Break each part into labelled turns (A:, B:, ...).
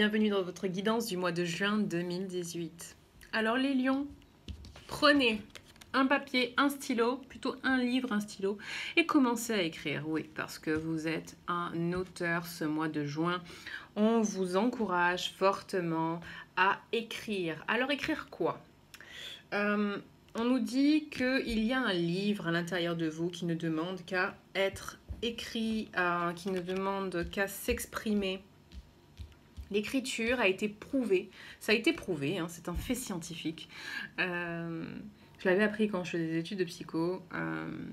A: bienvenue dans votre guidance du mois de juin 2018. Alors les lions, prenez un papier, un stylo, plutôt un livre, un stylo, et commencez à écrire. Oui, parce que vous êtes un auteur ce mois de juin. On vous encourage fortement à écrire. Alors écrire quoi? On nous dit qu'il y a un livre à l'intérieur de vous qui ne demande qu'à être écrit, qui ne demande qu'à s'exprimer. L'écriture a été prouvée, ça a été prouvé, hein, c'est un fait scientifique. Je l'avais appris quand je faisais des études de psycho,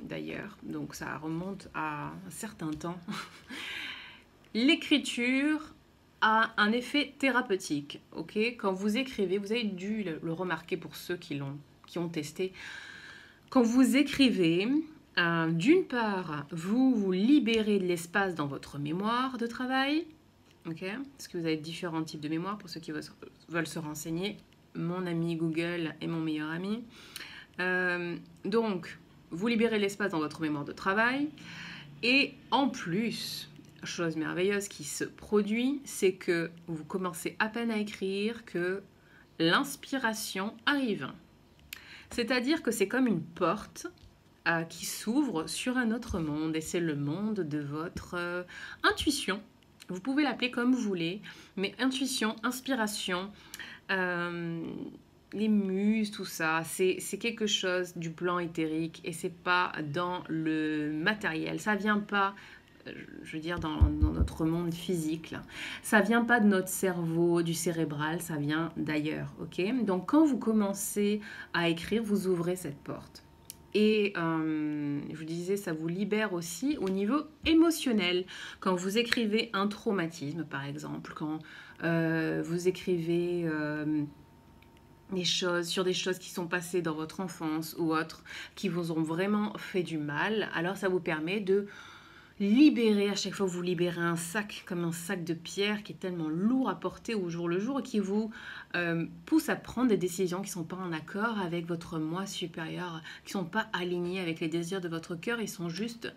A: d'ailleurs, donc ça remonte à un certain temps. L'écriture a un effet thérapeutique, ok? Quand vous écrivez, vous avez dû le remarquer pour ceux qui ont testé. Quand vous écrivez, d'une part, vous libérez de l'espace dans votre mémoire de travail. Okay. Parce que vous avez différents types de mémoire pour ceux qui veulent se renseigner. Mon ami Google est mon meilleur ami. Donc, vous libérez l'espace dans votre mémoire de travail. Et en plus, chose merveilleuse qui se produit, c'est que vous commencez à peine à écrire que l'inspiration arrive. C'est-à-dire que c'est comme une porte qui s'ouvre sur un autre monde. Et c'est le monde de votre intuition. Vous pouvez l'appeler comme vous voulez, mais intuition, inspiration, les muses, tout ça, c'est quelque chose du plan éthérique et c'est pas dans le matériel. Ça vient pas, je veux dire, dans notre monde physique. Là. Ça vient pas de notre cerveau, du cérébral, ça vient d'ailleurs, ok? Donc quand vous commencez à écrire, vous ouvrez cette porte. Et je vous disais, ça vous libère aussi au niveau émotionnel. Quand vous écrivez un traumatisme, par exemple, quand vous écrivez sur des choses qui sont passées dans votre enfance ou autres, qui vous ont vraiment fait du mal, alors ça vous permet de libérer, à chaque fois vous libérez un sac, comme un sac de pierre qui est tellement lourd à porter au jour le jour et qui vous pousse à prendre des décisions qui ne sont pas en accord avec votre moi supérieur, qui ne sont pas alignées avec les désirs de votre cœur, ils sont juste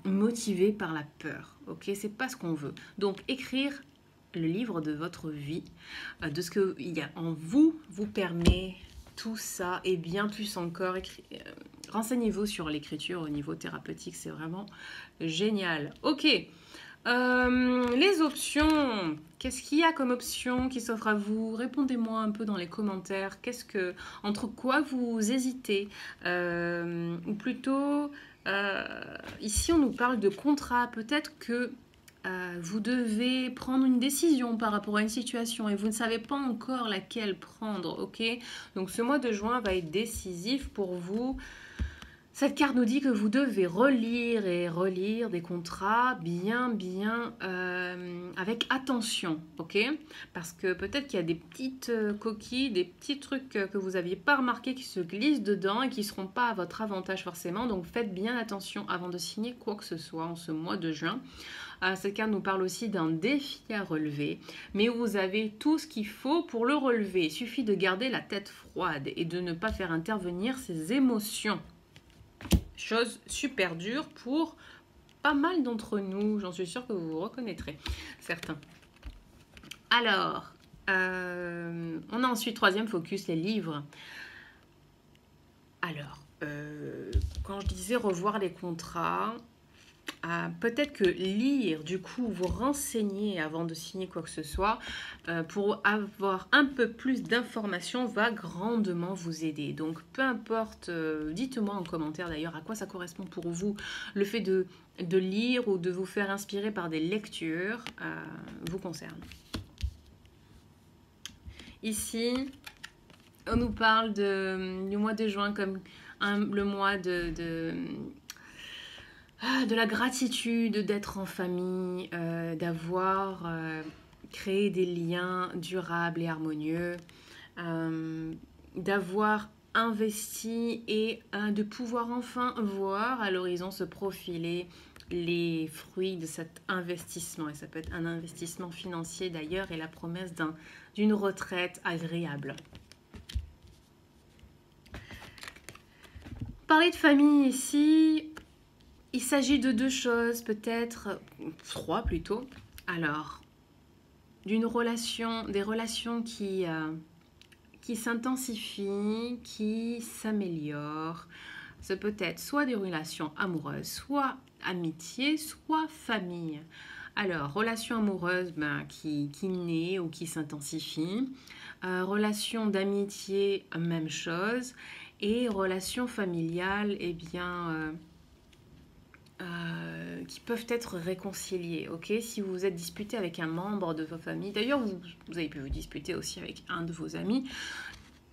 A: motivés par la peur. Ok, c'est pas ce qu'on veut. Donc écrire le livre de votre vie, de ce qu'il y a en vous, vous permet tout ça et bien plus encore. Renseignez-vous sur l'écriture au niveau thérapeutique, c'est vraiment génial. Ok, les options, qu'est-ce qu'il y a comme option qui s'offre à vous? Répondez-moi un peu dans les commentaires. Entre quoi vous hésitez? Ou plutôt, ici on nous parle de contrat. Peut-être que vous devez prendre une décision par rapport à une situation et vous ne savez pas encore laquelle prendre, ok? Donc ce mois de juin va être décisif pour vous. Cette carte nous dit que vous devez relire et relire des contrats bien avec attention, ok? Parce que peut-être qu'il y a des petites coquilles, des petits trucs que vous n'aviez pas remarqué qui se glissent dedans et qui ne seront pas à votre avantage forcément. Donc faites bien attention avant de signer quoi que ce soit en ce mois de juin. Cette carte nous parle aussi d'un défi à relever, mais vous avez tout ce qu'il faut pour le relever. Il suffit de garder la tête froide et de ne pas faire intervenir ses émotions. Chose super dure pour pas mal d'entre nous. J'en suis sûre que vous vous reconnaîtrez, certains. Alors, on a ensuite troisième focus, les livres. Alors, quand je disais revoir les contrats, peut-être que lire, du coup, vous renseigner avant de signer quoi que ce soit, pour avoir un peu plus d'informations, va grandement vous aider. Donc, peu importe, dites-moi en commentaire d'ailleurs à quoi ça correspond pour vous, le fait de lire ou de vous faire inspirer par des lectures vous concerne. Ici, on nous parle du mois de juin comme le mois de la gratitude, d'être en famille, d'avoir créé des liens durables et harmonieux, d'avoir investi et de pouvoir enfin voir à l'horizon se profiler les fruits de cet investissement. Et ça peut être un investissement financier d'ailleurs et la promesse d'une retraite agréable. Parler de famille ici, il s'agit de deux choses, peut-être trois plutôt. Alors, d'une relation, des relations qui s'intensifient, qui s'améliorent. Ça peut être soit des relations amoureuses, soit amitié, soit famille. Alors, relation amoureuse qui naît ou qui s'intensifie. Relation d'amitié, même chose. Et relation familiale, eh bien, qui peuvent être réconciliées. Ok, si vous vous êtes disputé avec un membre de votre famille, d'ailleurs, vous avez pu vous disputer aussi avec un de vos amis.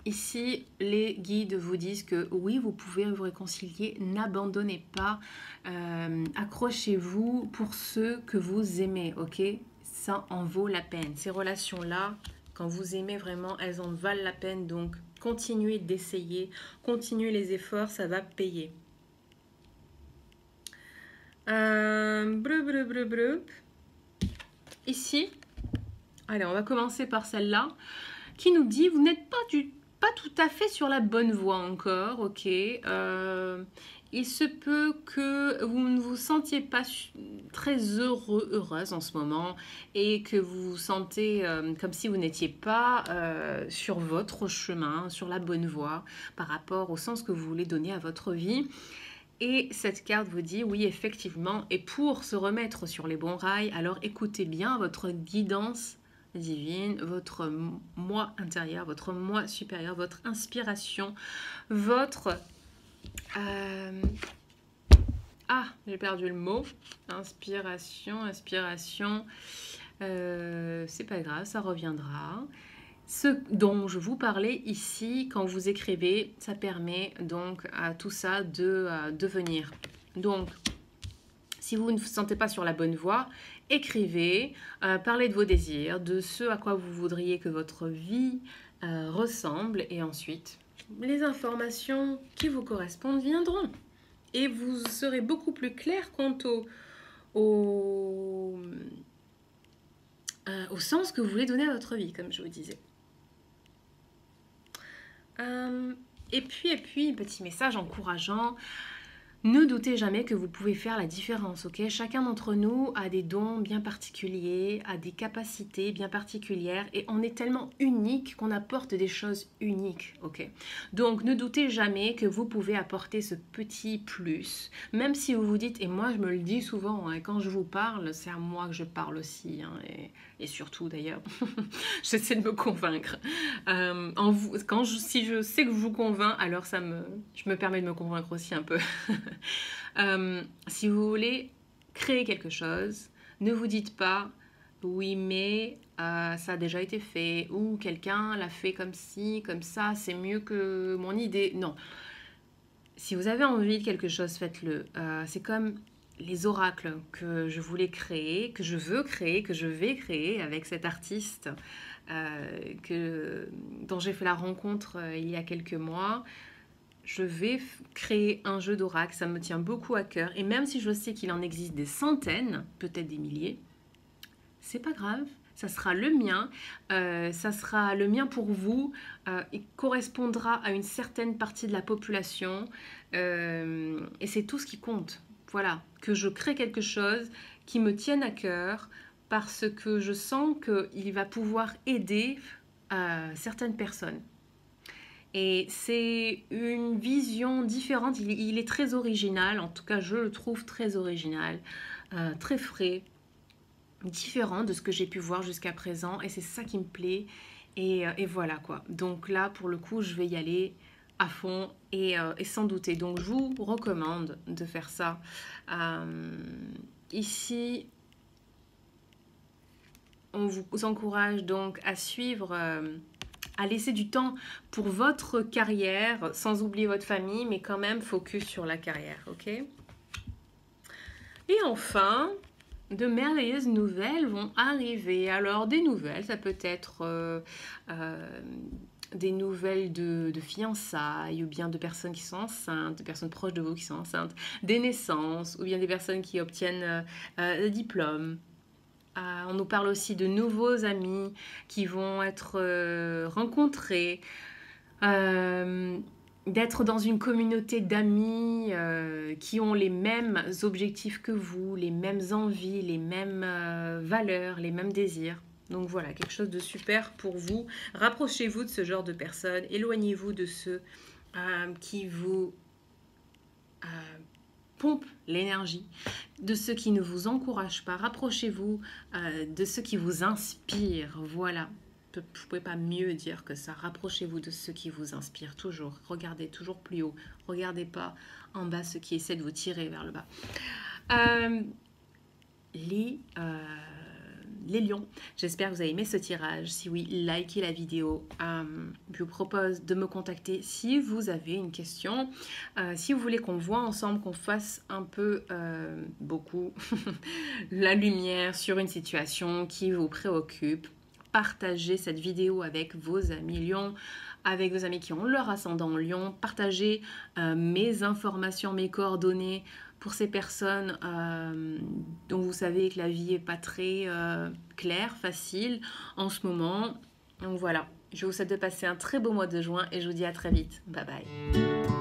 A: Ici, les guides vous disent que oui, vous pouvez vous réconcilier, n'abandonnez pas, accrochez-vous pour ceux que vous aimez, ok? Ça en vaut la peine. Ces relations-là, quand vous aimez vraiment, elles en valent la peine, donc continuez d'essayer, continuez les efforts, ça va payer. Ici, allez, on va commencer par celle-là, qui nous dit, vous n'êtes pas tout à fait sur la bonne voie encore, ok. Il se peut que vous ne vous sentiez pas très heureuse en ce moment et que vous vous sentez comme si vous n'étiez pas sur votre chemin, sur la bonne voie par rapport au sens que vous voulez donner à votre vie. Et cette carte vous dit, oui, effectivement, et pour se remettre sur les bons rails, alors écoutez bien votre guidance divine, votre moi intérieur, votre moi supérieur, votre inspiration, votre... j'ai perdu le mot. Inspiration. C'est pas grave, ça reviendra. Ce dont je vous parlais ici, quand vous écrivez, ça permet donc à tout ça de venir. Donc, si vous ne vous sentez pas sur la bonne voie, écrivez, parlez de vos désirs, de ce à quoi vous voudriez que votre vie ressemble, et ensuite, les informations qui vous correspondent viendront. Et vous serez beaucoup plus clair quant au sens que vous voulez donner à votre vie, comme je vous disais. Et puis, petit message encourageant. Ne doutez jamais que vous pouvez faire la différence, ok? Chacun d'entre nous a des dons bien particuliers, a des capacités bien particulières et on est tellement unique qu'on apporte des choses uniques, ok? Donc ne doutez jamais que vous pouvez apporter ce petit plus, même si vous vous dites, et moi je me le dis souvent, hein, quand je vous parle, c'est à moi que je parle aussi, hein, et surtout d'ailleurs, j'essaie de me convaincre. Si je sais que je vous convainc, alors je me permets de me convaincre aussi un peu. Si vous voulez créer quelque chose, ne vous dites pas oui mais ça a déjà été fait ou quelqu'un l'a fait comme ci, comme ça, c'est mieux que mon idée. Non. Si vous avez envie de quelque chose, faites-le. C'est comme les oracles que je voulais créer, que je veux créer, que je vais créer avec cet artiste dont j'ai fait la rencontre il y a quelques mois. Je vais créer un jeu d'oracle, ça me tient beaucoup à cœur. Et même si je sais qu'il en existe des centaines, peut-être des milliers, c'est pas grave. Ça sera le mien, pour vous. Il correspondra à une certaine partie de la population. Et c'est tout ce qui compte. Voilà, que je crée quelque chose qui me tienne à cœur parce que je sens qu'il va pouvoir aider certaines personnes. Et c'est une vision différente, il est très original, en tout cas je le trouve très original, très frais, différent de ce que j'ai pu voir jusqu'à présent et c'est ça qui me plaît et voilà quoi. Donc là pour le coup je vais y aller à fond et sans douter. Donc je vous recommande de faire ça. Ici on vous encourage donc à suivre... à laisser du temps pour votre carrière, sans oublier votre famille, mais quand même focus sur la carrière, ok? Et enfin, de merveilleuses nouvelles vont arriver. Alors, des nouvelles, ça peut être des nouvelles de fiançailles, ou bien de personnes qui sont enceintes, de personnes proches de vous qui sont enceintes, des naissances, ou bien des personnes qui obtiennent le diplôme. On nous parle aussi de nouveaux amis qui vont être rencontrés, d'être dans une communauté d'amis qui ont les mêmes objectifs que vous, les mêmes envies, les mêmes valeurs, les mêmes désirs. Donc voilà, quelque chose de super pour vous. Rapprochez-vous de ce genre de personnes, éloignez-vous de ceux qui vous pompent l'énergie, de ceux qui ne vous encouragent pas. Rapprochez-vous de ceux qui vous inspirent. Voilà, je ne pouvais pas mieux dire que ça. Rapprochez-vous de ceux qui vous inspirent toujours. Regardez toujours plus haut. Regardez pas en bas ceux qui essaient de vous tirer vers le bas. Les lions, j'espère que vous avez aimé ce tirage. Si oui, likez la vidéo. Je vous propose de me contacter si vous avez une question. Si vous voulez qu'on voit ensemble, qu'on fasse un peu, beaucoup, la lumière sur une situation qui vous préoccupe, partagez cette vidéo avec vos amis lions, avec vos amis qui ont leur ascendant en lion. Partagez mes informations, mes coordonnées pour ces personnes dont vous savez que la vie n'est pas très claire, facile en ce moment. Donc voilà, je vous souhaite de passer un très beau mois de juin et je vous dis à très vite. Bye bye.